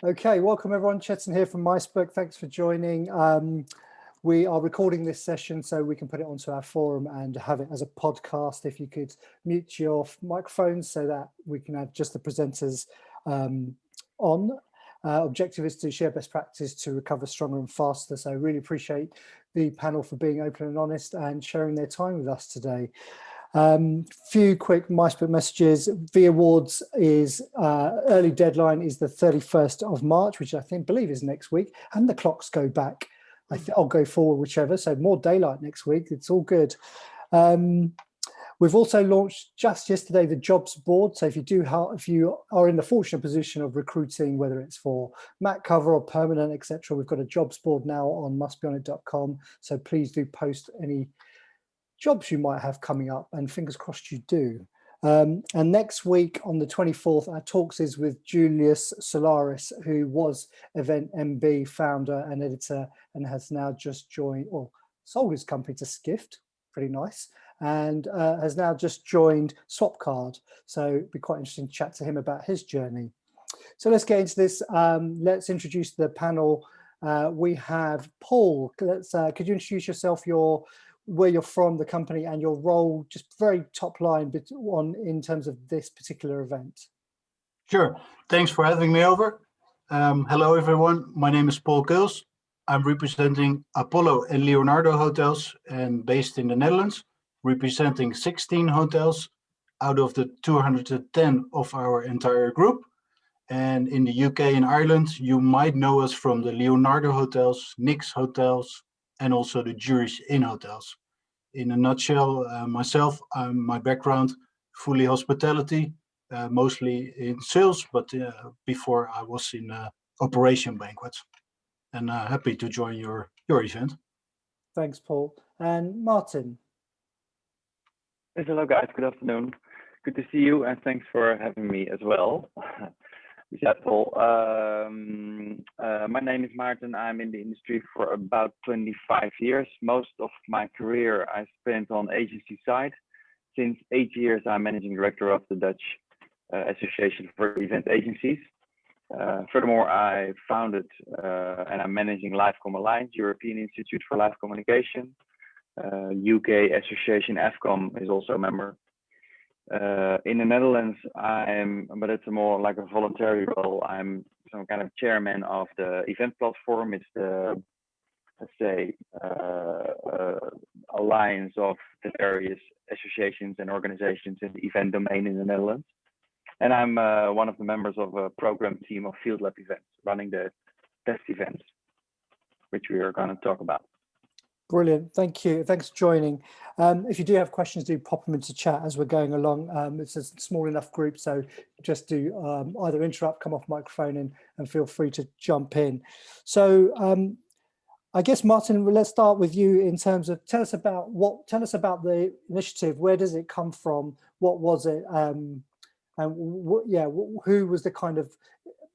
Okay, welcome everyone. Chetan here from micebook. Thanks for joining. We are recording this session so we can put it onto our forum and have it as a podcast. If you could mute your microphones so that we can have just the presenters on. Objective is to share best practice to recover stronger and faster. So I really appreciate the panel for being open and honest and sharing their time with us today. Few quick micebook messages. The awards is early deadline is the 31st of March, which I believe is next week, and the clocks go back. I'll go forward, whichever. So more daylight next week. It's all good. We've also launched just yesterday the jobs board. So if you are in the fortunate position of recruiting, whether it's for mat cover or permanent, etc., we've got a jobs board now on mustbeonit.com. So please do post any jobs you might have coming up, and fingers crossed you do. And next week on the 24th, our talks is with Julius Solaris, who was Event MB founder and editor and has now just joined or sold his company to Skift, pretty nice, and has now just joined Swapcard. So it'd be quite interesting to chat to him about his journey. So let's get into this. Let's introduce the panel. We have Paul. Could you introduce yourself, where you're from, the company, and your role, just very top line in terms of this particular event? Sure. Thanks for having me over. Hello, everyone. My name is Paul Keuls. I'm representing Apollo and Leonardo hotels and based in the Netherlands, representing 16 hotels out of the 210 of our entire group. And in the UK and Ireland, you might know us from the Leonardo hotels, Nix hotels, and also the Zurich Inn hotels. In a nutshell, myself, my background, fully hospitality, mostly in sales, but before I was in operation banquets. And happy to join your event. Thanks, Paul. And Maarten. Yes, hello, guys. Good afternoon. Good to see you, and thanks for having me as well. Yeah, Paul. My name is Maarten. I'm in the industry for about 25 years. Most of my career I spent on agency side. Since 8 years, I'm managing director of the Dutch Association for Event Agencies. Furthermore, I founded and I'm managing LiveCom Alliance, European Institute for Live Communication. UK Association AFCOM is also a member. In the Netherlands, but it's more like a voluntary role. I'm some kind of chairman of the event platform. It's the, let's say, alliance of the various associations and organizations in the event domain in the Netherlands. And I'm one of the members of a program team of Fieldlab Events, running the test events, which we are going to talk about. Brilliant. Thank you. Thanks for joining. If you do have questions, do pop them into chat as we're going along. It's a small enough group, so just do either interrupt, come off microphone, and feel free to jump in. So I guess, Maarten, let's start with you in terms of tell us about the initiative. Where does it come from? What was it? And who was the kind of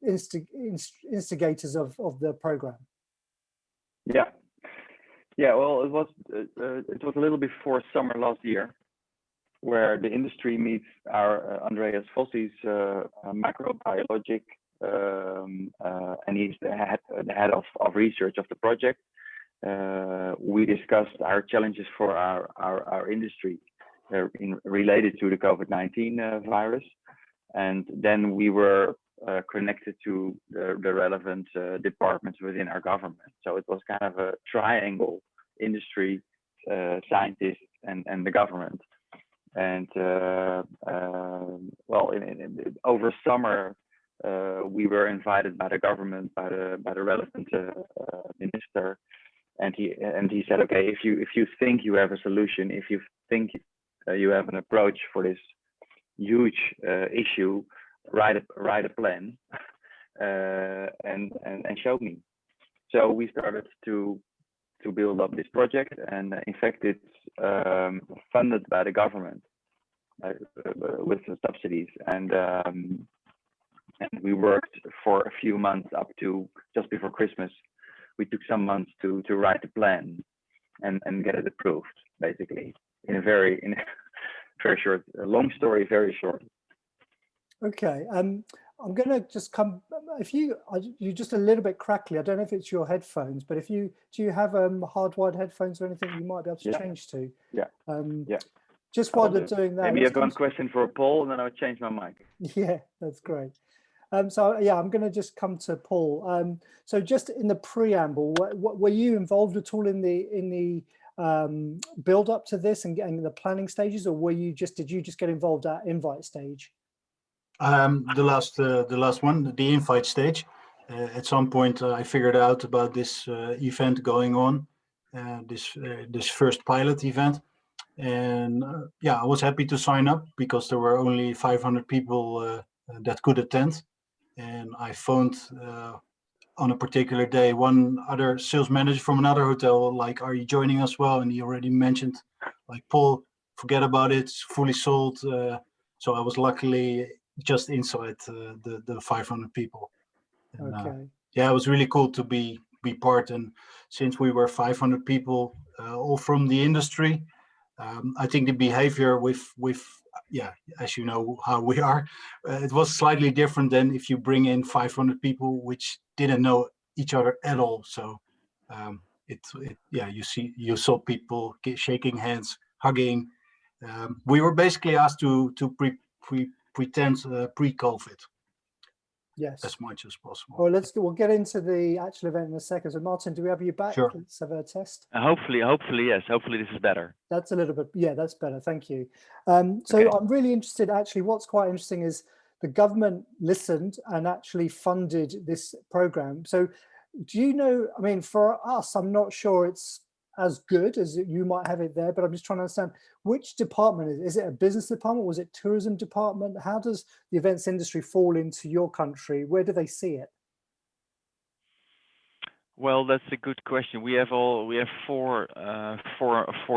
instigators of the program? Yeah, well, it was a little before summer last year, where the industry meets our Andreas Vossi's microbiologic, and he's the head of research of the project. We discussed our challenges for our industry related to the COVID-19 virus, and then we were connected to the relevant departments within our government. So it was kind of a triangle: industry, scientists, and the government. And over summer, we were invited by the government, by the relevant minister, and he said, okay, if you think you have a solution, if you think you have an approach for this huge issue, write a plan and show me. So we started to build up this project, and in fact it's funded by the government with the subsidies, and we worked for a few months up to just before Christmas. We took some months to write the plan and get it approved, basically, in a very short, long story, very short. Okay. I'm going to just come, if you're just a little bit crackly, I don't know if it's your headphones, but do you have hardwired headphones or anything you might be able to change to? Yeah. Just while you're doing that. Maybe you have one question for Paul and then I'll change my mic. Yeah, that's great. So yeah, I'm going to just come to Paul. So just in the preamble, were you involved at all in the build up to this and getting the planning stages, or did you just get involved at invite stage? The last one, the invite stage. At some point, I figured out about this event going on, this first pilot event, and yeah, I was happy to sign up because there were only 500 people that could attend, and I phoned on a particular day one other sales manager from another hotel, like, "Are you joining us?" Well, and he already mentioned, like, "Paul, forget about it, it's fully sold." So I was luckily just inside the 500 people. And, okay. Yeah, it was really cool to be part. And since we were 500 people, all from the industry, I think the behavior with yeah, as you know how we are, it was slightly different than if you bring in 500 people which didn't know each other at all. So yeah, you saw people shaking hands, hugging. We were basically asked to pretend pre-COVID. Yes, as much as possible. Well, we'll get into the actual event in a second. So Maarten, do we have you back? Sure. Let's have a test. Hopefully, yes. Hopefully this is better. That's a little bit, yeah, that's better. Thank you. So I'm really interested, actually, what's quite interesting is the government listened and actually funded this program. So do you know, I mean, for us, I'm not sure it's as good as you might have it there, but I'm just trying to understand which department is it? Is it a business department? Was it tourism department? How does the events industry fall into your country? Where do they see it? Well, that's a good question. We have four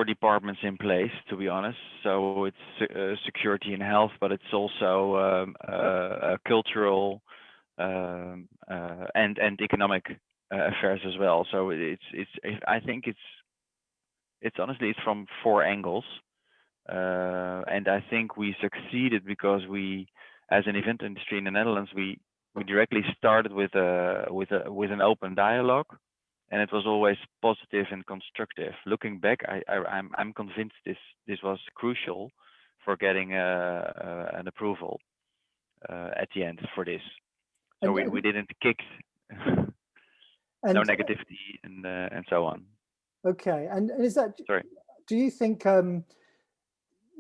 departments in place, to be honest. So it's security and health, but it's also cultural and economic affairs as well. So I think it's honestly it's from four angles, and I think we succeeded because we, as an event industry in the Netherlands, we directly started with an open dialogue, and it was always positive and constructive. Looking back, I'm convinced this was crucial for getting an approval at the end for this. So we didn't kick no negativity and so on. Okay, and is that, sorry, do you think,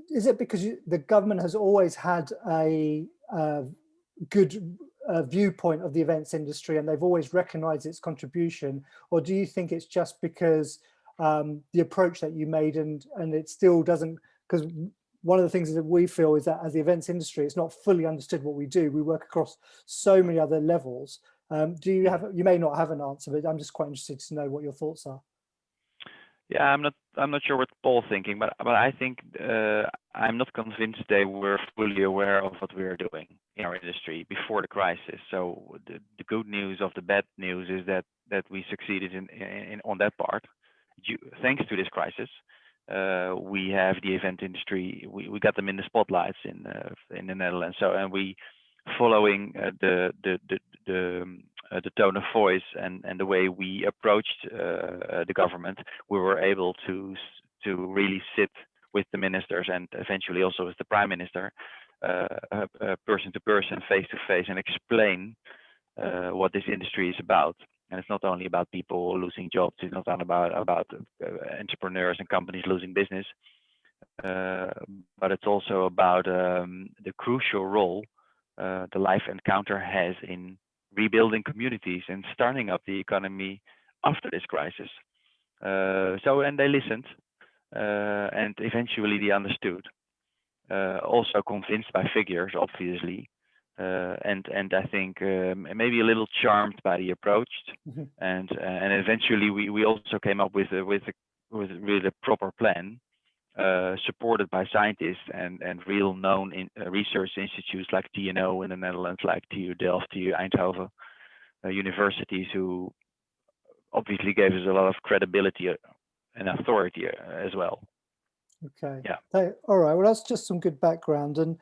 is it because the government has always had a good viewpoint of the events industry and they've always recognized its contribution, or do you think it's just because the approach that you made and it still doesn't, because one of the things that we feel is that as the events industry, it's not fully understood what we do. We work across so many other levels. You may not have an answer, but I'm just quite interested to know what your thoughts are. Yeah, I'm not sure what Paul's thinking, but I think I'm not convinced they were fully aware of what we are doing in our industry before the crisis. So the good news of the bad news is that we succeeded in on that part. Thanks to this crisis, we have the event industry. We got them in the spotlights in the Netherlands. So and we following the tone of voice and the way we approached the government, we were able to really sit with the ministers and eventually also with the prime minister, person to person, face to face, and explain what this industry is about. And it's not only about people losing jobs. It's not only about entrepreneurs and companies losing business, but it's also about the crucial role the Live Encounter has in rebuilding communities and starting up the economy after this crisis. And they listened, and eventually they understood. Also convinced by figures, obviously, and I think maybe a little charmed by the approach. Mm-hmm. And eventually we also came up with a proper plan. Supported by scientists and real known research institutes like TNO in the Netherlands, like TU Delft, TU Eindhoven, universities who obviously gave us a lot of credibility and authority as well. Okay. Yeah. All right. Well, that's just some good background. And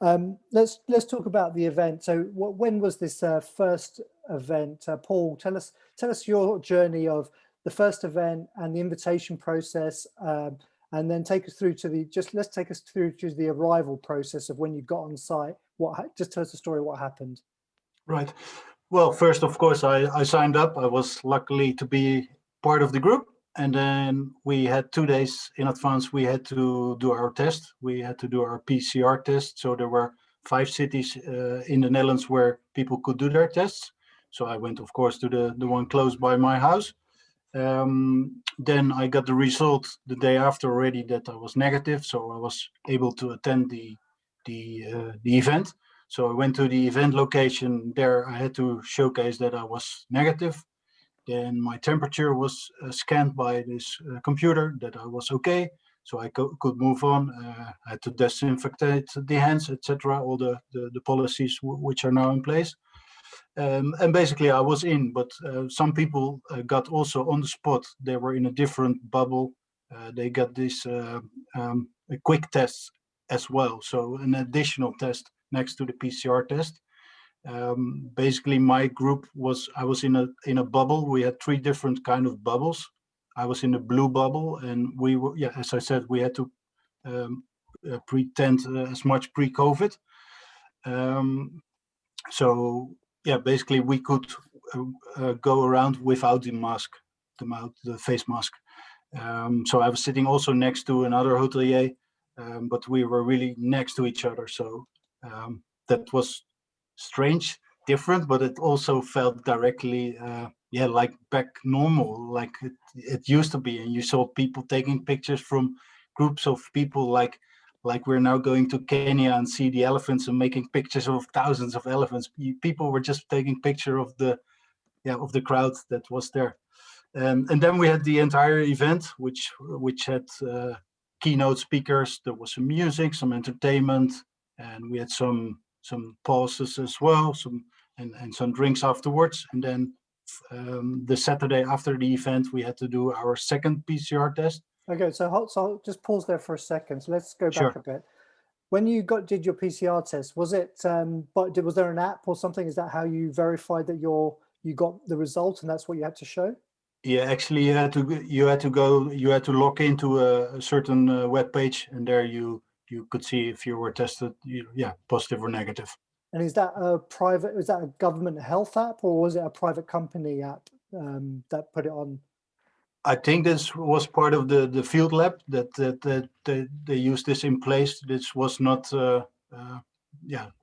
Let's talk about the event. So when was this first event? Paul, tell us your journey of the first event and the invitation process, and then take us through to let's take us through to the arrival process of when you got on site. Just tell us the story of what happened. Right. Well, first, of course, I signed up. I was lucky to be part of the group. And then we had 2 days in advance, we had to do our test. We had to do our PCR test. So there were 5 cities in the Netherlands where people could do their tests. So I went, of course, to the one close by my house. Then I got the result the day after already that I was negative. So I was able to attend the event. So I went to the event location. There I had to showcase that I was negative. Then my temperature was scanned by this computer that I was okay, so I could move on. I had to disinfect the hands, etc. All the policies which are now in place. And basically I was in, but some people got also on the spot. They were in a different bubble. They got this a quick test as well, so an additional test next to the PCR test. Basically my group I was in a bubble. We had 3 different kind of bubbles. I was in the blue bubble, and we were, as I said, we had to pretend as much pre-COVID. So basically we could go around without the mask, the face mask. So I was sitting also next to another hotelier, but we were really next to each other. So that was strange, different, but it also felt directly like back normal, like it used to be. And you saw people taking pictures from groups of people, like we're now going to Kenya and see the elephants and making pictures of thousands of elephants. People were just taking picture of the crowd that was there. And then we had the entire event, which had keynote speakers. There was some music, some entertainment, and we had some pauses as well, and some drinks afterwards. And then the Saturday after the event, we had to do our second PCR test. Okay, so just pause there for a second. So let's go back a bit. When you did your PCR test, was it was there an app or something? Is that how you verified that you got the result and that's what you had to show? Yeah, actually you had to log into a certain web page, and there you could see if you were tested positive or negative. And is that a government health app, or was it a private company app that put it on? I think this was part of the Fieldlab that they used this in place. This was not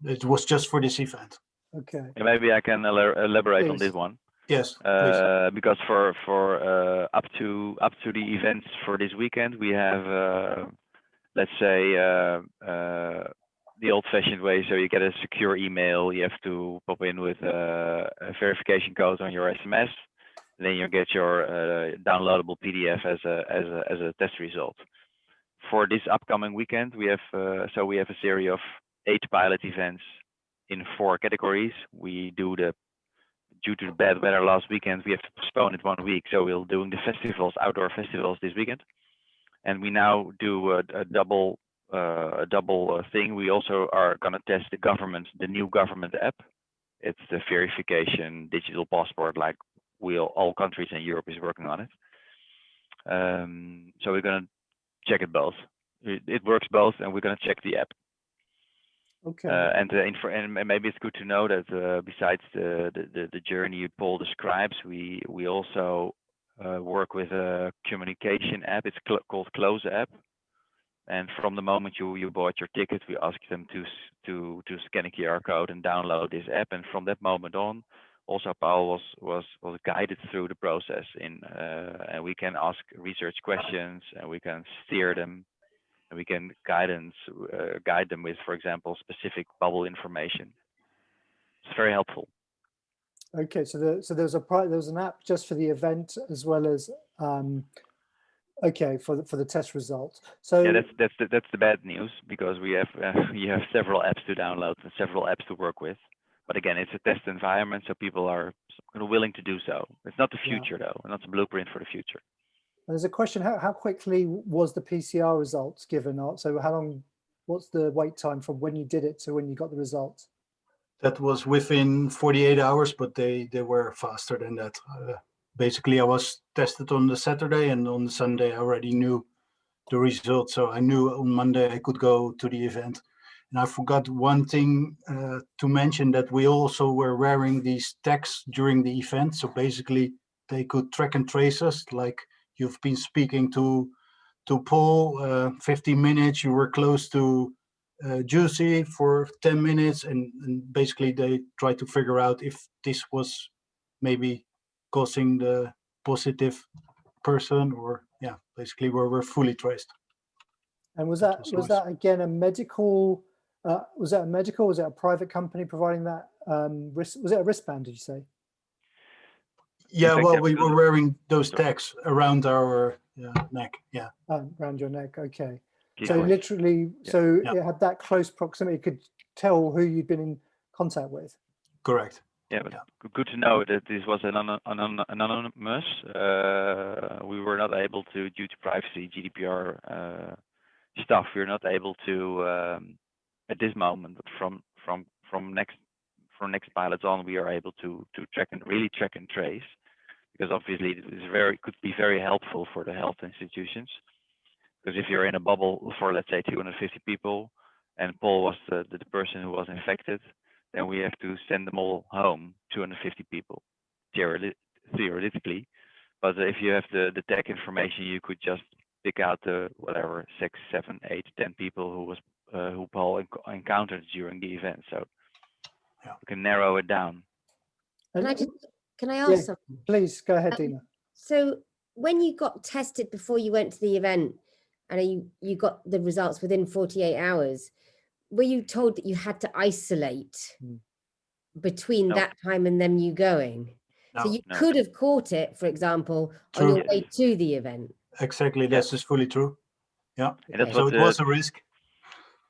it was just for this event. Okay. And maybe I can elaborate Please. on this one. Yes, please. Because for up to the events for this weekend, we have let's say the old-fashioned way. So you get a secure email. You have to pop in with a verification code on your SMS. Then you get your downloadable PDF as a test result. For this upcoming weekend, we have a series of 8 pilot events in 4 categories. We do due to the bad weather last weekend, we have to postpone it 1 week. So we're doing the festivals, outdoor festivals this weekend, and we now do a double thing. We also are going to test the new government app. It's the verification digital passport, like all countries in Europe is working on it. So we're going to check it both. It works both, and we're going to check the app. Okay. And maybe it's good to know that besides the journey Paul describes, we also work with a communication app. It's called Close app. And from the moment you bought your ticket, we ask them to scan a QR code and download this app. And from that moment on, also Paul was guided through the process and we can ask research questions, and we can steer them, and we can guide them with, for example, specific bubble information. It's very helpful. Okay, so there's an app just for the event as well as for the test results. So yeah, that's the bad news, because we have you have several apps to download and several apps to work with. But again, it's a test environment, so people are willing to do so. It's not the future though, not the blueprint for the future. There's a question: how quickly was the PCR results given out? So how long what's the wait time from when you did it to when you got the results? That was within 48 hours, but they were faster than that. Basically, I was tested on the Saturday, and on the Sunday I already knew the results. So I knew on Monday I could go to the event. And I forgot one thing to mention, that we also were wearing these tags during the event. So basically they could track and trace us, like you've been speaking to Paul, 15 minutes, you were close to Juicy for 10 minutes, and basically they tried to figure out if this was maybe causing the positive person, or basically we're fully traced. And was that again a medical? Was that a medical? Was it a private company providing that? Was it a wristband? Did you say? Yeah, well, we were wearing those tags around our neck. Yeah. Around your neck. Okay. Yeah. So literally, it had that close proximity. You could tell who you'd been in contact with. Correct. Yeah, but good to know that this was anonymous. We were not able to, due to privacy, GDPR stuff. We're not able to at this moment, but from next pilots on, we are able to track and trace, because obviously it could be very helpful for the health institutions. Because if you're in a bubble for, let's say, 250 people, and Paul was the person who was infected, then we have to send them all home, 250 people, theoretically. But if you have the tech information, you could just pick out the whatever 6, 7, 8, 10 people who Paul encountered during the event. So you can narrow it down. Can I ask something? Please go ahead, Dina. So when you got tested before you went to the event, and you got the results within 48 hours, were you told that you had to isolate between that time and them you going? No, so you could have caught it, for example, on your way to the event. Exactly, this is fully true. Yeah, and so it was a risk.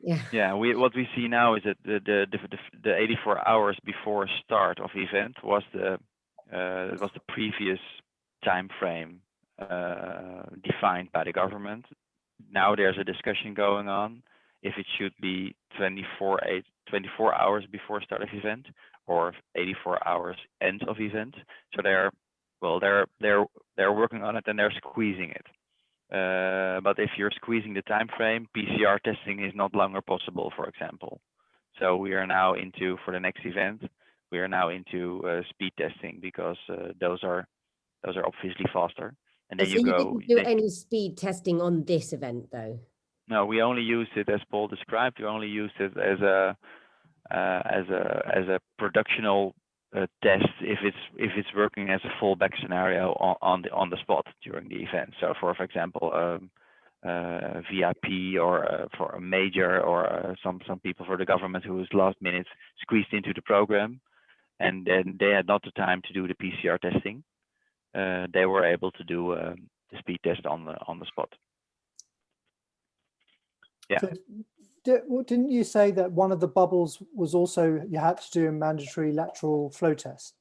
Yeah. What we see now is that the 84 hours before start of event was the previous time frame defined by the government. Now there's a discussion going on if it should be 24 hours before start of event or 84 hours end of event. So they're working on it, and they're squeezing it. But if you're squeezing the time frame, PCR testing is not longer possible, for example. So we are now for the next event, we are now into speed testing, because those are obviously faster. And then so you didn't do any speed testing on this event, though? No, we only used it, as Paul described. We only used it as a productional test if it's working as a fallback scenario on the spot during the event. So for example, VIP or for a major or some people for the government who was last minute squeezed into the program, and then they had not the time to do the PCR testing. They were able to do the speed test on the spot. Yeah. So didn't you say that one of the bubbles was also you had to do a mandatory lateral flow test?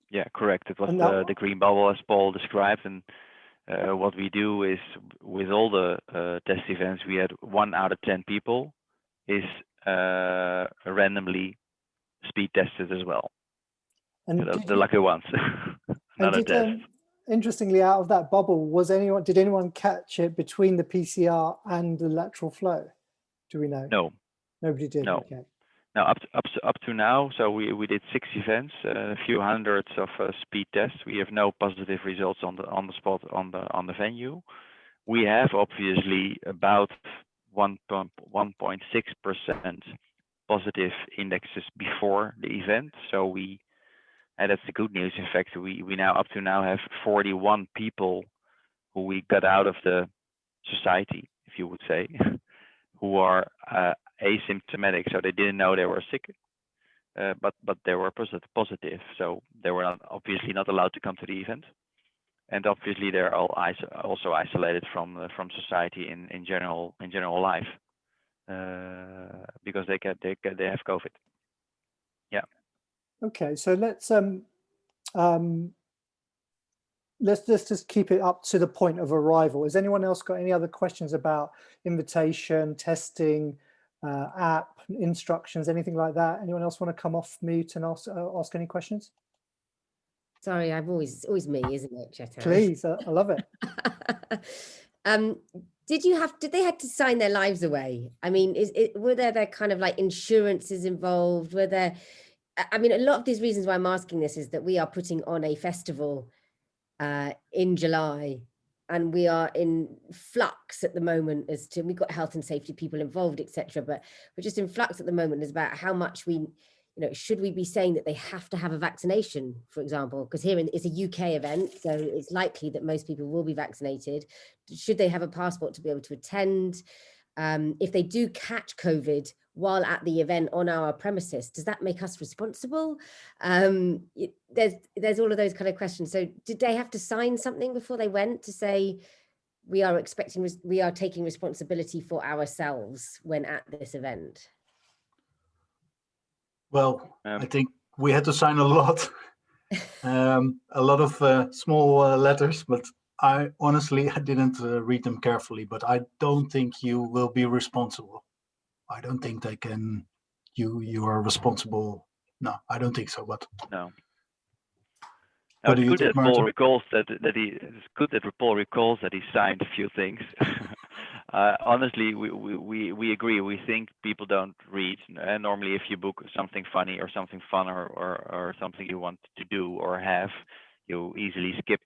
Yeah, correct. It was the green bubble, as Paul described. And what we do is, with all the test events, we had 1 out of 10 people is randomly speed tested as well. And the lucky ones. Not a test. Interestingly, out of that bubble, did anyone catch it between the PCR and the lateral flow? Do we know? No. Nobody did. No. Okay. Now up to now, so we did 6 events, a few hundreds of speed tests. We have no positive results on the spot on the venue. We have obviously about 1.6% positive indexes before the event. So and that's the good news. In fact, we now up to now have 41 people who we got out of the society, if you would say, who are asymptomatic, so they didn't know they were sick, but they were positive, so they were obviously not allowed to come to the event, and obviously they're all also isolated from society in general life, because they have COVID. Yeah. Okay, so let's let's just keep it up to the point of arrival. Has anyone else got any other questions about invitation, testing, app, instructions, anything like that? Anyone else want to come off mute and ask any questions? Sorry, always me, isn't it, Chetan? Please, I love it. Did they have to sign their lives away? I mean, were there kind of like insurances involved? Were there, I mean, a lot of these reasons why I'm asking this is that we are putting on a festival in July, and we are in flux at the moment as to, we've got health and safety people involved, etc. But we're just in flux at the moment as about how much we, should we be saying that they have to have a vaccination, for example, because here it's a UK event, so it's likely that most people will be vaccinated. Should they have a passport to be able to attend? If they do catch COVID while at the event on our premises, does that make us responsible? There's all of those kind of questions. So did they have to sign something before they went to say, we are taking responsibility for ourselves when at this event? Well, I think we had to sign a lot, a lot of small letters, but I didn't read them carefully, but I don't think you will be responsible. I don't think they can, you are responsible. No, I don't think so, but. No. What It's do you good think, that Paul Maarten? recalls that he signed a few things. Honestly, we agree. We think people don't read. Normally, if you book something funny or something fun or something you want to do or have, you easily skip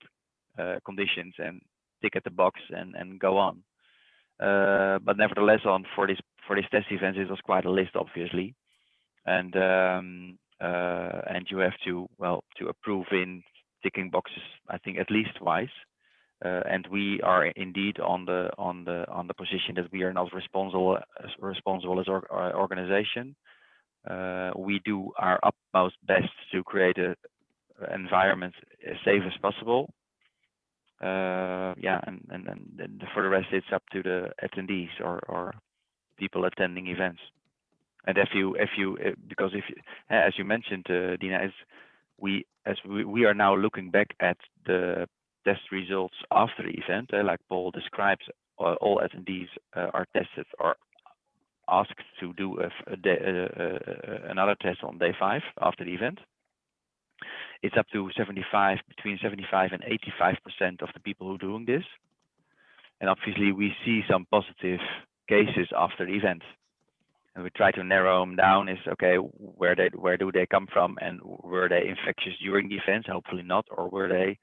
conditions and tick at the box and go on. But nevertheless, for this test event, it was quite a list, obviously, and you have to approve in ticking boxes, I think at least twice, and we are indeed on the position that we are not responsible as organization. We do our utmost best to create an environment as safe as possible. And for the rest, it's up to the attendees or people attending events. And as you mentioned, Dina, we are now looking back at the test results after the event, like Paul describes. All attendees are tested or asked to do another test on day 5 after the event. It's up to between 75 and 85% of the people who are doing this. And obviously we see some positive cases after the event. And we try to narrow them down is, okay, where do they come from, and were they infectious during the event? Hopefully not. Or were they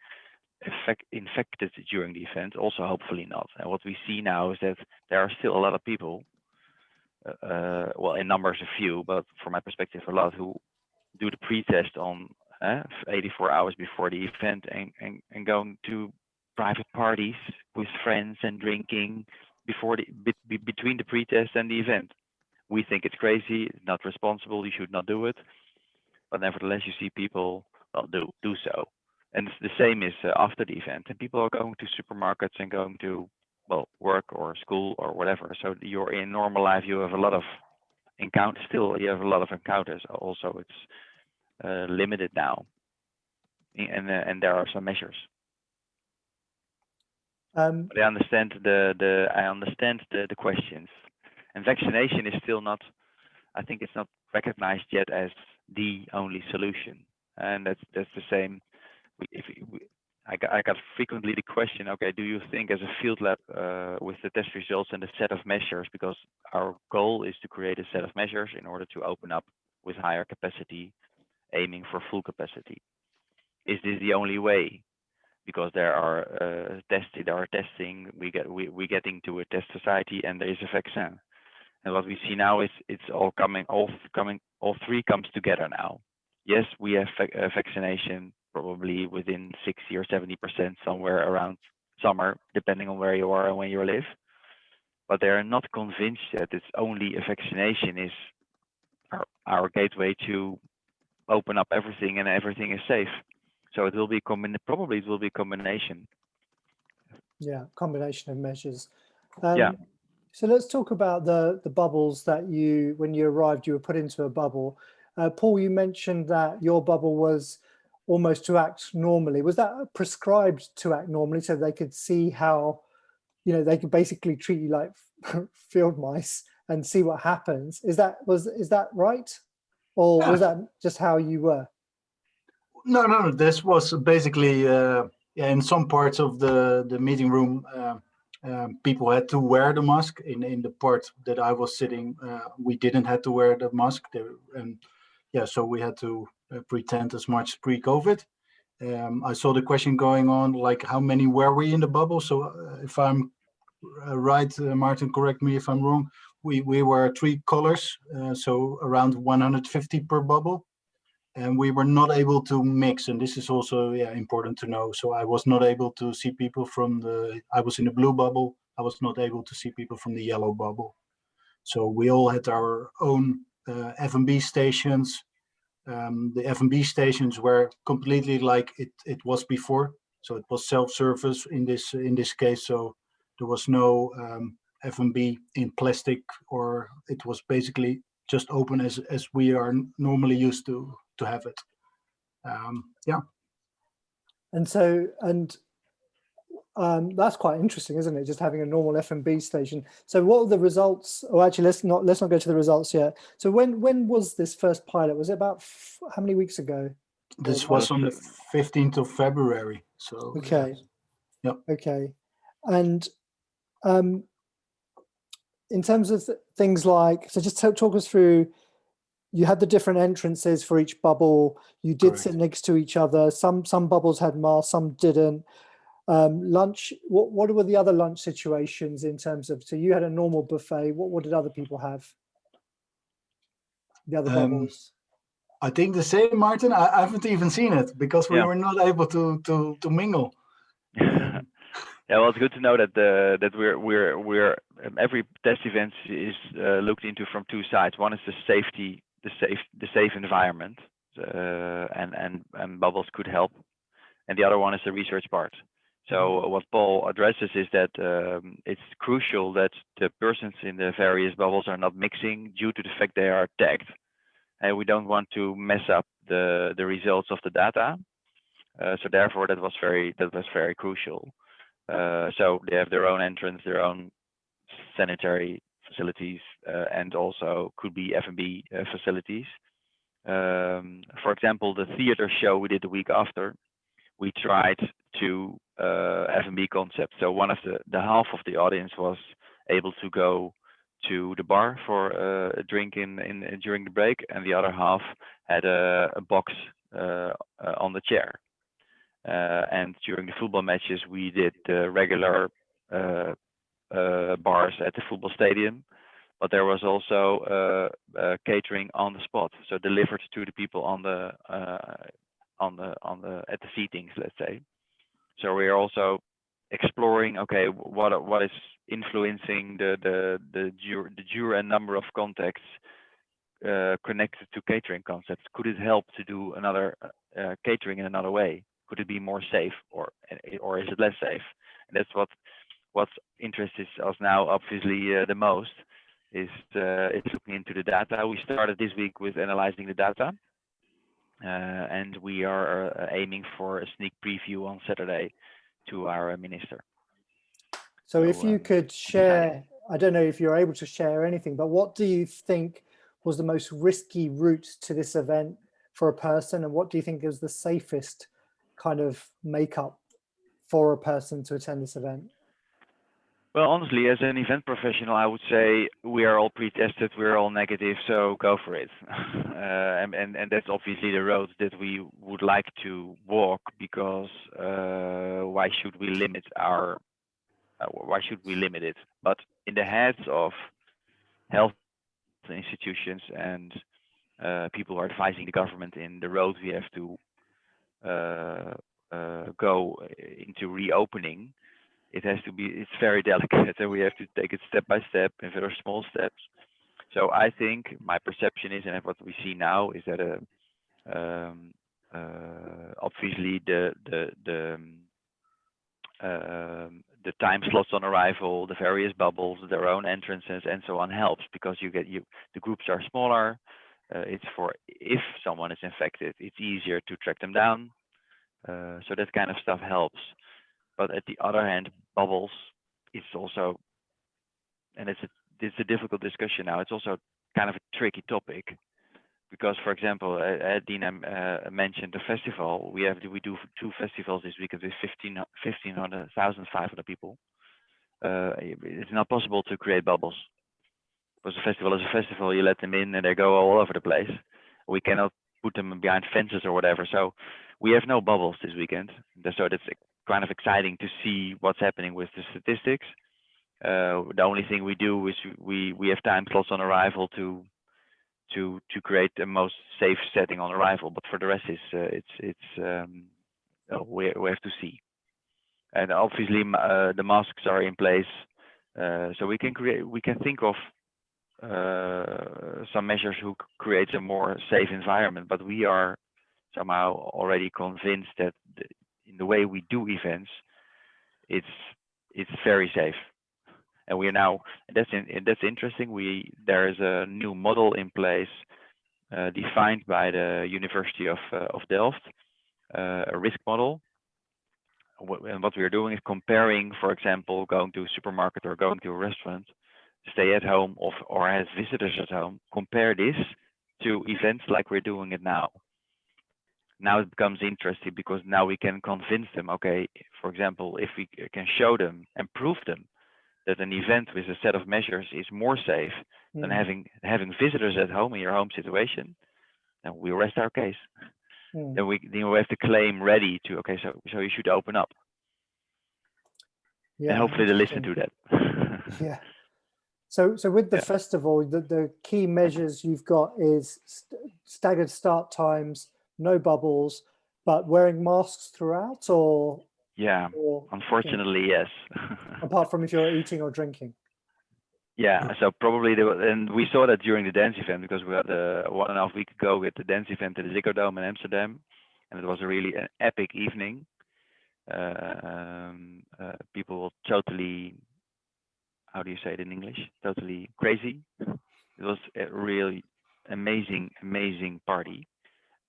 infected during the event? Also hopefully not. And what we see now is that there are still a lot of people, well, in numbers a few, but from my perspective a lot, who do the pre-test on 84 hours before the event and going to private parties with friends and drinking between the pre-test and the event. We think it's crazy, it's not responsible, you should not do it. But nevertheless, you see people do so. And the same is after the event. And people are going to supermarkets and going to, work or school or whatever. So you're in normal life, you have a lot of encounters. Still, you have a lot of encounters. Also, it's limited now. And there are some measures. But I understand the questions. And vaccination is still not, I think it's not recognized yet as the only solution. And that's the same. I got frequently the question, okay, do you think as a field lab with the test results and the set of measures, because our goal is to create a set of measures in order to open up with higher capacity, aiming for full capacity. Is this the only way? Because there are testing, we getting to a test society, and there is a vaccine. And what we see now is it's all three comes together now. Yes, we have vaccination probably within 60 or 70% somewhere around summer, depending on where you are and when you live. But they are not convinced that it's only a vaccination is our gateway to open up everything and everything is safe. So it will be probably it will be a combination. Yeah, combination of measures. Yeah. So let's talk about the bubbles that when you arrived, you were put into a bubble. Paul, you mentioned that your bubble was almost to act normally. Was that prescribed to act normally so they could see how, you know, they could basically treat you like field mice and see what happens? Is that right? Or was that just how you were? No. This was basically, in some parts of the meeting room, people had to wear the mask. In the part that I was sitting, we didn't have to wear the mask. So we had to pretend as much pre-COVID. I saw the question going on, like how many were we in the bubble? So if I'm right, Maarten, correct me if I'm wrong. We were 3 colors, so around 150 per bubble. And we were not able to mix, and this is also important to know. So I was not able to see people from I was in the blue bubble. I was not able to see people from the yellow bubble. So we all had our own F&B stations. The F&B stations were completely like it was before. So it was self-service in this case. So there was no F&B in plastic, or it was basically just open as we are normally used to have it. That's quite interesting, isn't it? Just having a normal F&B station. So what are the results? Oh, actually, let's not go to the results yet. So when was this first pilot? Was it about how many weeks ago? This was on the 15th of February. So okay. Yeah. Okay. And in terms of things like, so just talk us through. You had the different entrances for each bubble. You did Correct. sit next to each other. Some bubbles had masks, some didn't. Lunch. What were the other lunch situations in terms of? So you had a normal buffet. What did other people have? The other bubbles. I think the same, Maarten. I haven't even seen it because we were not able to mingle. Yeah, well, it's good to know that that we're every test event is looked into from 2 sides. One is the safe environment, and bubbles could help, and the other one is the research part. So what Paul addresses is that it's crucial that the persons in the various bubbles are not mixing due to the fact they are tagged, and we don't want to mess up the results of the data. So therefore, that was very crucial. So they have their own entrance, their own sanitary facilities, and also could be F&B facilities. For example, the theater show we did the week after, we tried to F&B concept. So one of the half of the audience was able to go to the bar for a drink during the break, and the other half had a box on the chair. And during the football matches, we did the regular bars at the football stadium, but there was also catering on the spot, so delivered to the people at the seatings, let's say. So we are also exploring, okay, what is influencing the juror and number of contacts connected to catering concepts. Could it help to do another catering in another way? Could it be more safe, or is it less safe? And that's what interests us now, obviously, the most is looking into the data. We started this week with analyzing the data, and we are aiming for a sneak preview on Saturday to our minister. So if you could share, I don't know if you're able to share anything, but what do you think was the most risky route to this event for a person, and what do you think is the safest kind of makeup for a person to attend this event? Well, honestly, as an event professional, I would say we are all pre-tested, we're all negative, so go for it. And that's obviously the road that we would like to walk, because why should we limit it? But in the heads of health institutions and people who are advising the government in the road we have to go into reopening, it's very delicate, and we have to take it step by step and very small steps. So I think my perception is, and what we see now is that obviously the time slots on arrival, the various bubbles, their own entrances, and so on helps, because the groups are smaller. It's for, if someone is infected, it's easier to track them down. So that kind of stuff helps. But at the other hand, bubbles is also, and it's a difficult discussion now. It's also kind of a tricky topic because, for example, Dina mentioned the festival. We do 2 festivals this weekend with 1,500 people. It's not possible to create bubbles because a festival is a festival. You let them in and they go all over the place. We cannot put them behind fences or whatever. So we have no bubbles this weekend. So that's kind of exciting to see what's happening with the statistics. The only thing we do is we have time slots on arrival to create the most safe setting on arrival. But for the rest, we have to see. And obviously the masks are in place, so we can think of some measures who create a more safe environment. But we are somehow already convinced that in the way we do events, it's very safe. And we are now, that's interesting. There is a new model in place defined by the University of Delft, a risk model. And what we are doing is comparing, for example, going to a supermarket or going to a restaurant, stay at home or has visitors at home. Compare this to events like we're doing it now. Now it becomes interesting because now we can convince them. Okay, for example, if we can show them and prove them that an event with a set of measures is more safe than having visitors at home in your home situation, then we rest our case. Then we have the claim ready to, okay, so you should open up. Yeah, and hopefully they listen to that. Yeah. So with the festival, the key measures you've got is staggered start times, no bubbles, but wearing masks throughout, or? Yeah, unfortunately, yes. Apart from if you're eating or drinking. Yeah, so probably, and we saw that during the dance event because we had 1.5 weeks ago with the dance event at the Ziggo Dome in Amsterdam, and it was a really an epic evening. People were totally, how do you say it in English? Totally crazy. It was a really amazing party,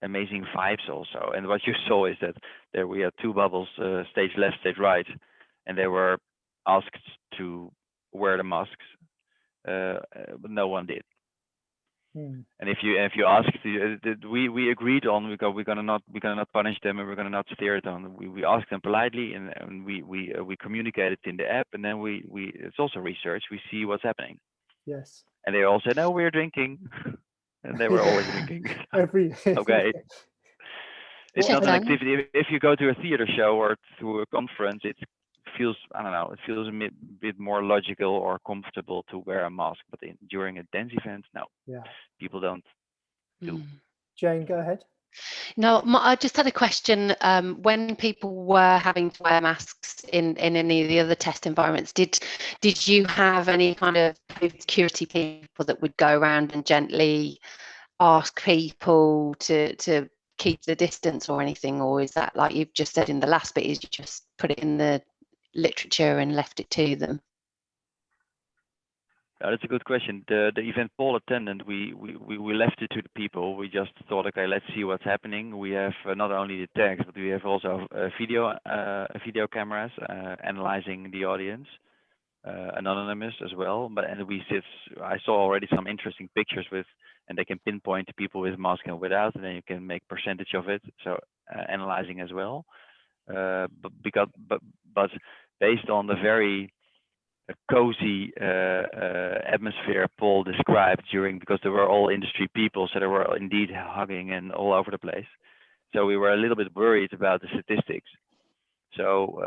amazing vibes also. And what you saw is that there we had 2 bubbles, stage left, stage right, and they were asked to wear the masks. But no one did. And if you asked, we agreed on we're gonna not punish them and we're gonna not steer it on. We asked them politely and we communicated in the app, and then we it's also research. We see what's happening. Yes. And they all said, no, we're drinking, and they were always drinking. Okay. It's not an activity. If you go to a theater show or to a conference, it feels, I don't know, it feels a bit more logical or comfortable to wear a mask. But during a dance event, no. Yeah. People don't do. Jane, go ahead. No, I just had a question. When people were having to wear masks in any of the other test environments, did you have any kind of security people that would go around and gently ask people to keep the distance or anything? Or is that, like you've just said in the last bit, is you just put it in the literature and left it to them? That's a good question. The event poll attendant, we left it to the people. We just thought, okay, let's see what's happening. We have not only the text, but we have also video cameras analyzing the audience, anonymous as well. I saw already some interesting pictures and they can pinpoint the people with mask and without, and then you can make percentage of it. So analyzing as well. But based on the very cozy atmosphere Paul described because they were all industry people, so they were indeed hugging and all over the place. So we were a little bit worried about the statistics. So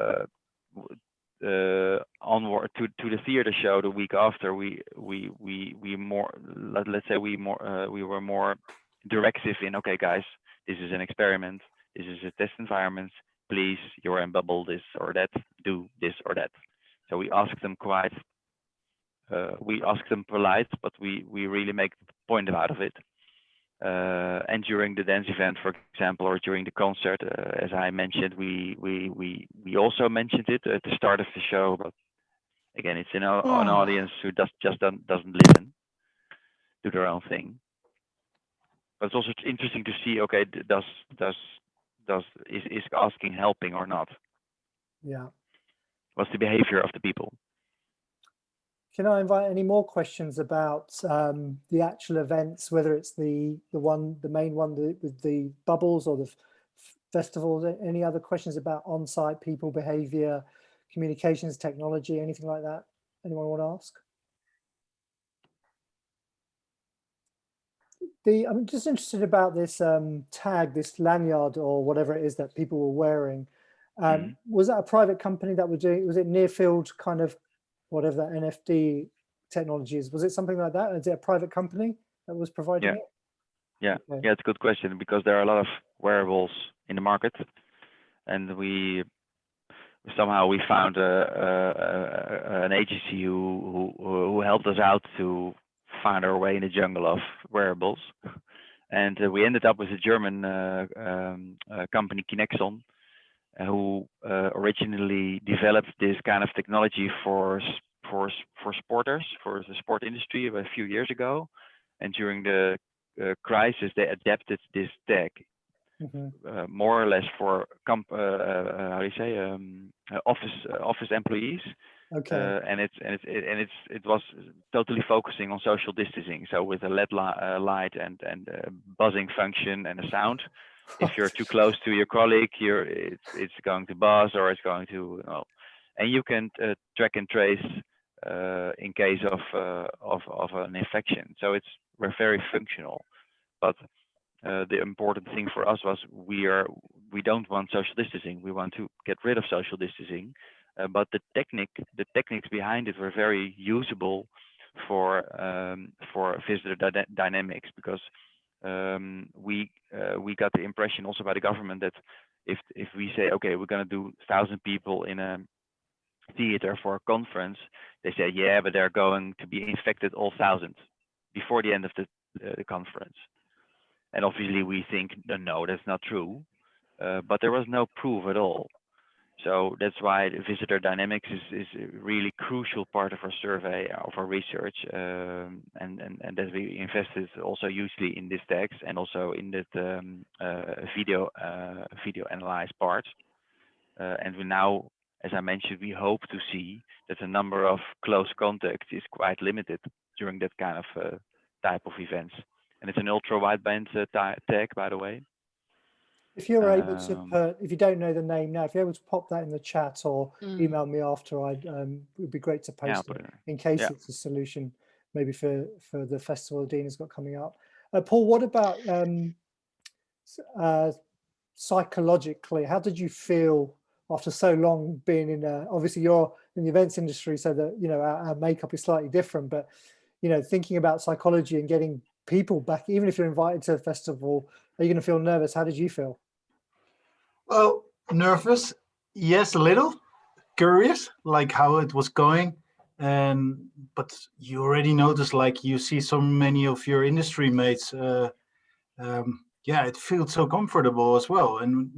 onward to the theater show the week after, we were more directive in, okay guys, this is an experiment, this is a test environment, please, you're in bubble this or that, do this or that. So we asked them polite, but we really make a point out of it. And during the dance event, for example, or during the concert, as I mentioned, we also mentioned it at the start of the show. But again, it's an audience who doesn't listen, do their own thing. But it's also interesting to see. Okay, does is asking helping or not. Yeah. What's the behavior of the people? Can I invite any more questions about the actual events, whether it's the main one with the bubbles or the festivals? Any other questions about on-site people behavior, communications technology, anything like that? Anyone want to ask? I'm just interested about this tag, this lanyard or whatever it is that people were wearing. Was that a private company that was doing? Was it near field kind of whatever that NFD technology is? Was it something like that? Is it a private company that was providing it? Yeah, Okay. yeah, it's a good question, because there are a lot of wearables in the market, and we found an agency who helped us out to find our way in the jungle of wearables, and we ended up with a German company, Kinexon, who originally developed this kind of technology for sporters, for the sport industry a few years ago, and during the crisis they adapted this tag more or less for office employees. Okay. And it was totally focusing on social distancing. So with a LED light and buzzing function and a sound. If you're too close to your colleague, it's going to buzz, or it's going to, and you can track and trace in case of an infection. So we're very functional. But the important thing for us was we don't want social distancing. We want to get rid of social distancing. But the techniques behind it were very usable for visitor dynamics, because we got the impression also by the government that if we say, okay, we're going to do 1,000 people in a theater for a conference, they say, yeah, but they're going to be infected all 1,000 before the end of the conference. And obviously we think, no, that's not true, but there was no proof at all. So that's why the visitor dynamics is a really crucial part of our survey, of our research, and that we invested also hugely in this text and also in that video analyzed part. And we now, as I mentioned, we hope to see that the number of close contacts is quite limited during that kind of type of events. And it's an ultra wideband tag, by the way. If you're able to put, if you don't know the name now, if you're able to pop that in the chat or email me after, it would be great to post it in case it's a solution, maybe for the festival Dina's got coming up. Paul, what about psychologically? How did you feel after so long being in? Obviously, you're in the events industry, so that our makeup is slightly different. But thinking about psychology and getting people back, even if you're invited to a festival, are you going to feel nervous? How did you feel? Well, nervous, yes, a little. Curious, like how it was going. But you already noticed, like you see so many of your industry mates. It feels so comfortable as well. And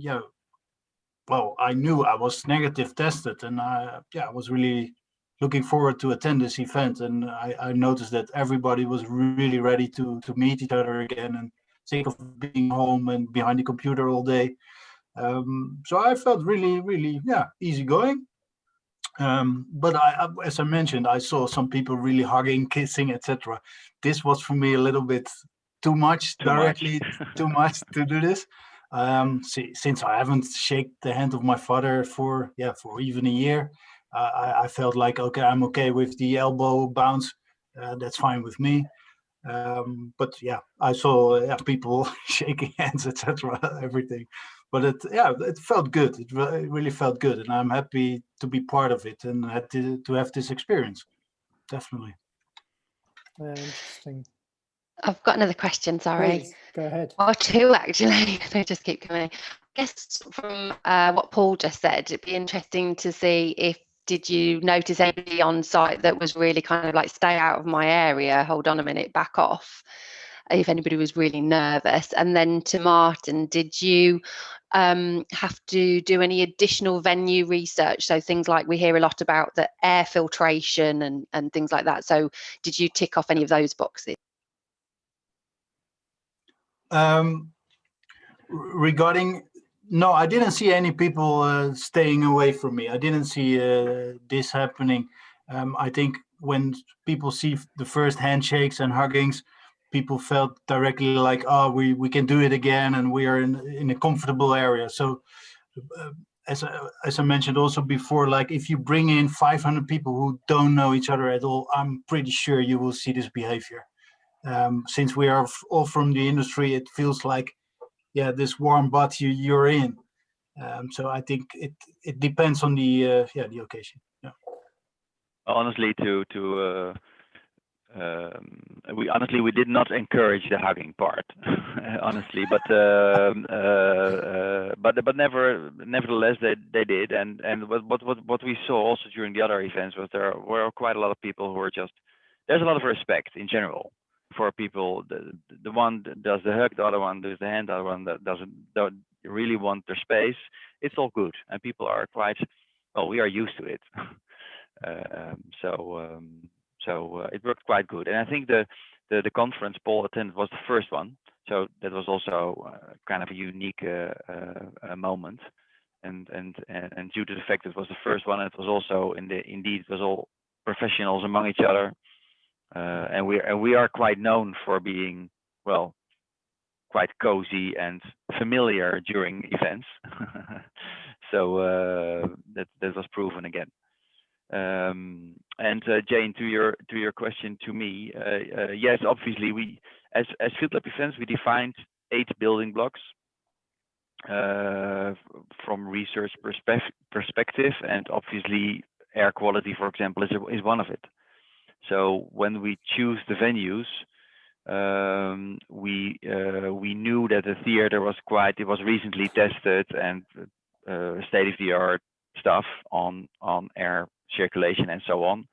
well, I knew I was negative tested, and I was really looking forward to attend this event. And I noticed that everybody was really ready to meet each other again and sick of being home and behind the computer all day. So I felt really, really, easygoing. But as I mentioned, I saw some people really hugging, kissing, etc. This was for me a little bit too much too much to do this. Since I haven't shaken the hand of my father for even a year, I felt like, okay, I'm okay with the elbow bounce. That's fine with me. But I saw people shaking hands, etc. Everything. But it felt good. It really felt good, and I'm happy to be part of it and to have this experience. Definitely. Interesting. I've got another question, sorry. Please, go ahead. Or two, actually. They just keep coming. I guess from what Paul just said, it'd be interesting to see did you notice anybody on site that was really kind of like, stay out of my area, hold on a minute, back off, if anybody was really nervous? And then to Maarten, did you have to do any additional venue research? So things like, we hear a lot about the air filtration and things like that. So did you tick off any of those boxes? Regarding No, I didn't see any people staying away from me. I didn't see this happening. I think when people see the first handshakes and huggings, people felt directly like, oh, we can do it again, and we are in a comfortable area. So uh, as I mentioned also before, like if you bring in 500 people who don't know each other at all, I'm pretty sure you will see this behavior. Since we are all from the industry, it feels like, yeah, this warm bath you're in. So I think it depends on the the occasion. Yeah. Honestly, we did not encourage the hugging part, honestly, but nevertheless they did, and what we saw also during the other events was there were quite a lot of people who were just, there's a lot of respect in general for people. The one does the hug, the other one does the hand, the other one that don't really want their space. It's all good, and people are quite, well, we are used to it. So it worked quite good, and I think the conference Paul attended was the first one, so that was also kind of a unique moment, and due to the fact it was the first one, it was also indeed it was all professionals among each other, and we are quite known for being, well, quite cozy and familiar during events. So that was proven again. And Jane, to your question to me, yes, obviously we, as Fieldlab Events, we defined 8 building blocks from research perspective, and obviously air quality, for example, is one of it. So when we choose the venues, we knew that the theater was it was recently tested and state-of-the-art stuff on air circulation and so on.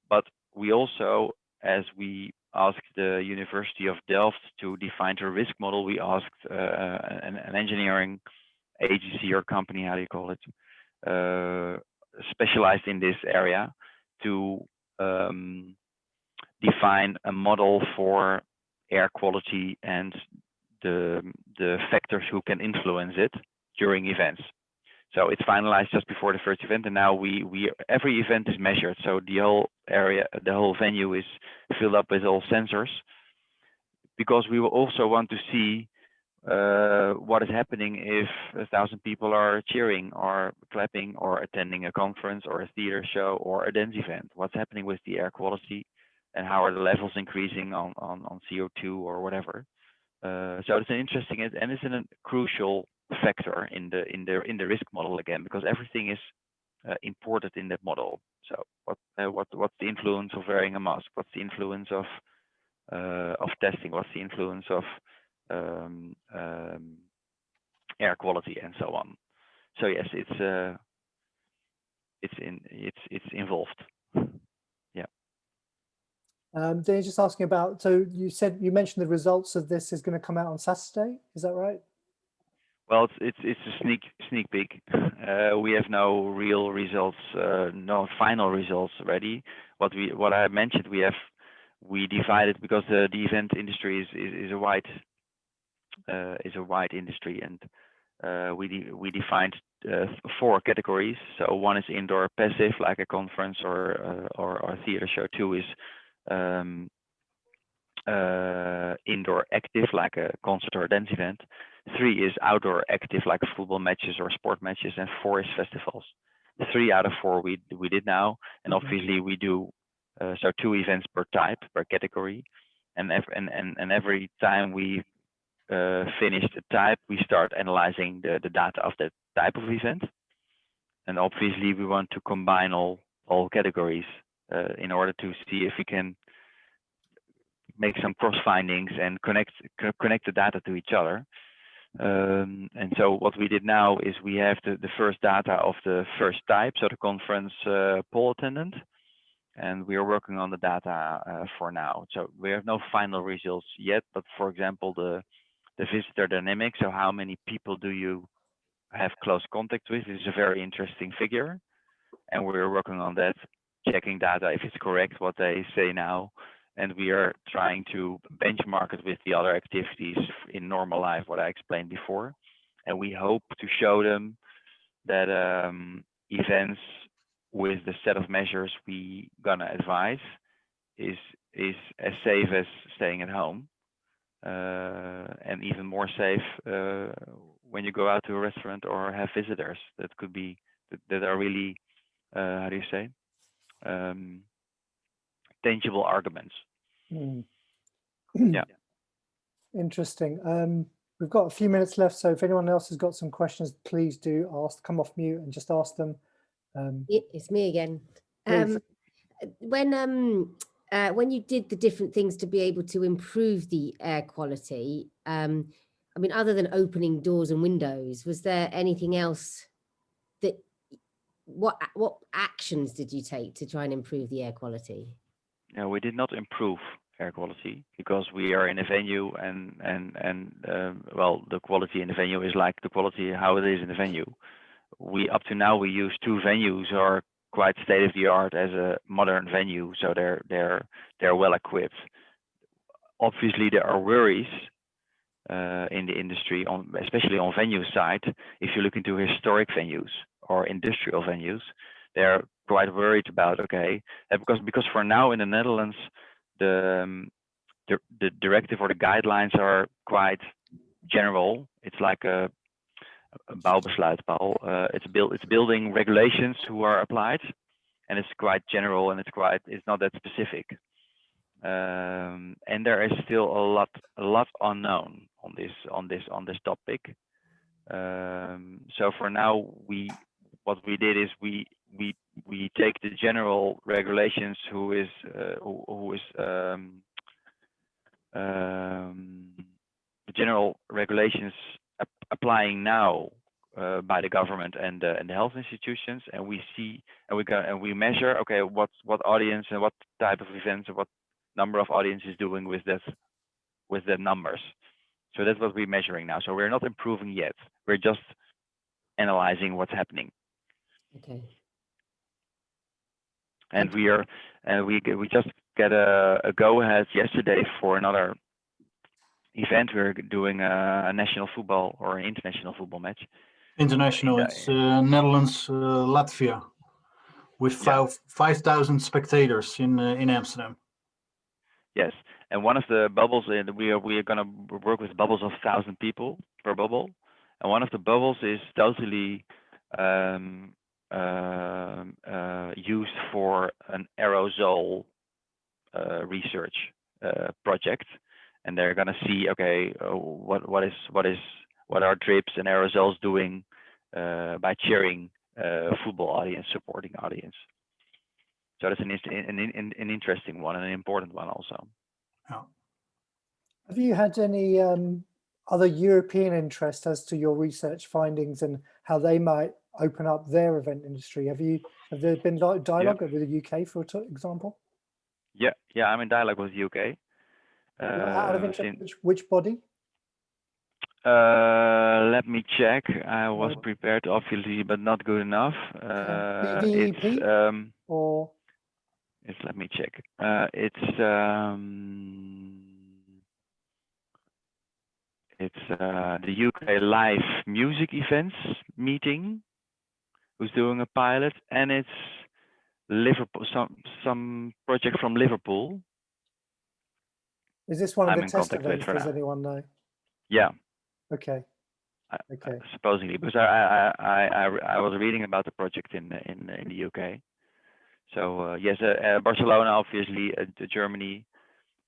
But we also, as we asked the University of Delft to define the risk model, we asked an engineering agency or company, how do you call it, specialized in this area, to define a model for air quality and the factors who can influence it during events. So it's finalized just before the first event, and now every event is measured. So the whole area, the whole venue is filled up with all sensors, because we will also want to see what is happening if 1,000 people are cheering or clapping or attending a conference or a theater show or a dance event. What's happening with the air quality, and how are the levels increasing on CO2 or whatever. So it's an interesting, and it's a crucial factor in the risk model again, because everything is imported in that model. So what's the influence of wearing a mask? What's the influence of testing? What's the influence of air quality and so on? So yes, it's involved. Yeah. They're just asking about, so you mentioned the results of this is going to come out on Saturday, is that right? Well, it's a sneak peek. We have no real results, no final results ready. What I mentioned, we divided, because the event industry is a wide industry, and we defined 4 categories. So one is indoor passive, like a conference or a theater show. 2 is indoor active, like a concert or a dance event. 3 is outdoor active, like football matches or sport matches, and 4 is festivals. 3 out of 4 we did now, and obviously we do so 2 events per type, per category, and every time we finish the type, we start analyzing the data of that type of event, and obviously we want to combine all categories in order to see if we can make some cross findings and connect the data to each other. And so what we did now is we have the first data of the first type, so the conference poll attendant, and we are working on the data for now. So we have no final results yet, but for example, the visitor dynamic, so how many people do you have close contact with, is a very interesting figure, and we're working on that, checking data if it's correct what they say now, and we are trying to benchmark it with the other activities in normal life, what I explained before, and we hope to show them that events with the set of measures we gonna advise is as safe as staying at home, and even more safe when you go out to a restaurant or have visitors. That could be that are really how do you say, tangible arguments. Yeah. Interesting. We've got a few minutes left, so if anyone else has got some questions, please do come off mute and just ask them. It's me again. When you did the different things to be able to improve the air quality, I mean, other than opening doors and windows, was there anything else that, what actions did you take to try and improve the air quality? No, we did not improve air quality because we are in a venue, and well, the quality in the venue is like the quality how it is in the venue. Up to now we use 2 venues are quite state of the art as a modern venue, so they're well equipped. Obviously, there are worries in the industry, especially on venue side. If you look into historic venues or industrial venues, they're quite worried about because for now in the Netherlands the directive or the guidelines are quite general. It's like a bouwbesluitpaal. It's building regulations who are applied, and it's quite general, and it's not that specific. And there is still a lot unknown on this topic. So for now, what we did is we take the general regulations the general regulations applying now by the government and the health institutions, and we see and we measure what audience and what type of events and what number of audience is doing with the numbers. So that's what we're measuring now. So we're not improving yet. We're just analyzing what's happening. Okay. And we just get a go ahead yesterday for another event. We're doing a national football or an international football match. International, it's Netherlands, Latvia, with 5,000 spectators in Amsterdam. Yes, and one of the bubbles, we are going to work with bubbles of 1,000 people per bubble, and one of the bubbles is totally used for an aerosol research project, and they're going to see what are drips and aerosols doing by cheering football audience, supporting audience. So that's an interesting one and an important one also. Yeah. Have you had any other European interest as to your research findings and how they might open up their event industry? Have there been dialogue with the UK, for example? Yeah, I'm in dialogue with the UK. Out of interest, which body? Let me check. I was prepared, obviously, but not good enough. BVEP or? Let me check. It's the UK Live Music Events meeting, who's doing a pilot, and it's Liverpool, some project from Liverpool. Is this one of the test events? Does anyone know? Yeah. Okay. Okay. Supposedly, because I was reading about the project in the UK. So yes, Barcelona, obviously, Germany,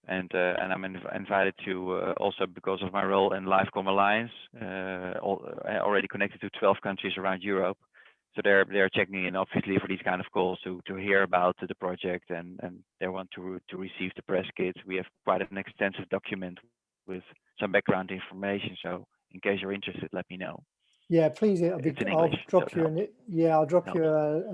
and I'm invited to also because of my role in LiveCom Alliance, already connected to 12 countries around Europe. So they're checking in, obviously, for these kind of calls to hear about the project, and they want to receive the press kits. We have quite an extensive document with some background information. So in case you're interested, let me know. Yeah, please. I'll drop you a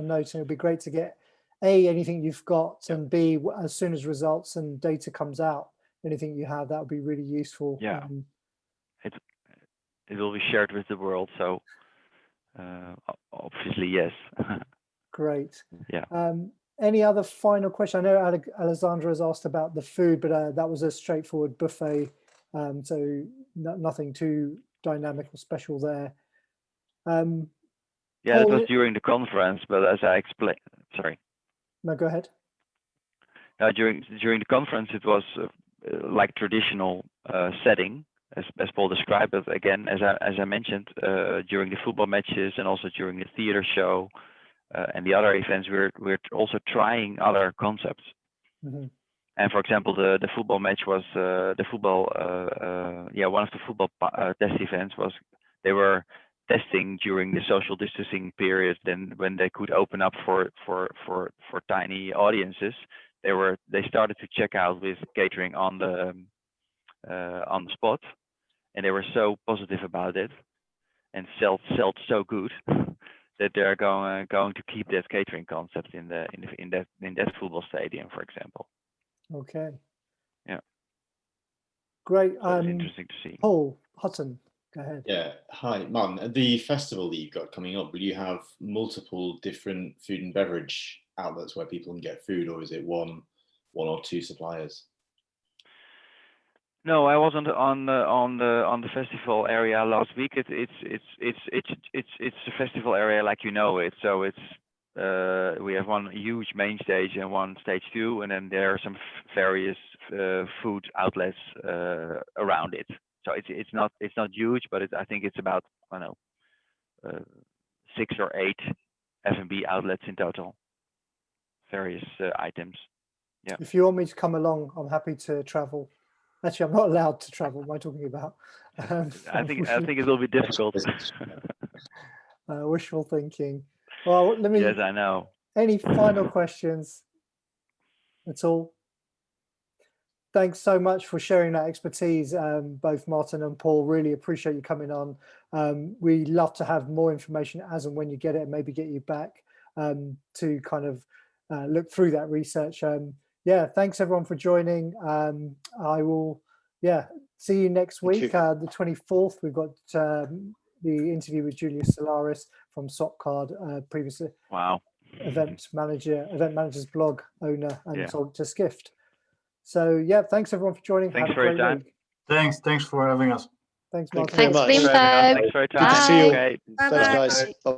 note, and it'll be great to get anything you've got, and B, as soon as results and data comes out, anything you have, that would be really useful. Yeah, it will be shared with the world. So obviously, yes. Great. Yeah. Any other final question? I know Alessandra has asked about the food, but that was a straightforward buffet, so nothing too dynamic or special there. Yeah, that Paul, was during the conference, but as I explained, sorry. no, go ahead. During the conference, it was like traditional setting, as Paul described. But again, as I mentioned, during the football matches and also during the theater show and the other events, we're also trying other concepts. Mm-hmm. And for example, the football match was one of the football test events was they were testing during the social distancing period. Then when they could open up for tiny audiences, they started to check out with catering on the spot, and they were so positive about it and sold so good that they're going to keep that catering concept in that football stadium, for example. Okay. Yeah. Great. So it's interesting to see. Paul Hutton, go ahead. Yeah. Hi, Maarten. At the festival that you've got coming up, will you have multiple different food and beverage outlets where people can get food, or is it one or two suppliers? No, I was on the festival area last week. It's a festival area like you know it. So it's we have one huge main stage and one stage 2, and then there are some various food outlets around it. So it's not huge, but I think it's about 6 or 8 F&B outlets in total. Various items. Yeah. If you want me to come along, I'm happy to travel. Actually, I'm not allowed to travel. What am I talking about? I think it will be difficult. Wishful thinking. Well, let me. Yes, I know. Any final questions at all? Thanks so much for sharing that expertise, both Maarten and Paul. Really appreciate you coming on. We love to have more information as and when you get it, and maybe get you back to kind of look through that research. Yeah, thanks everyone for joining. I will, see you next week, the 24th. We've got the interview with Julius Solaris from Sopcard, previously event manager's blog owner and sold to Skift. So yeah, thanks everyone for joining. Thanks for your time. Week. Thanks for having us. Thanks, Maarten. Thanks, Bloomberg. Thanks for your time. Good to see you. Okay. Thanks, guys. Bye.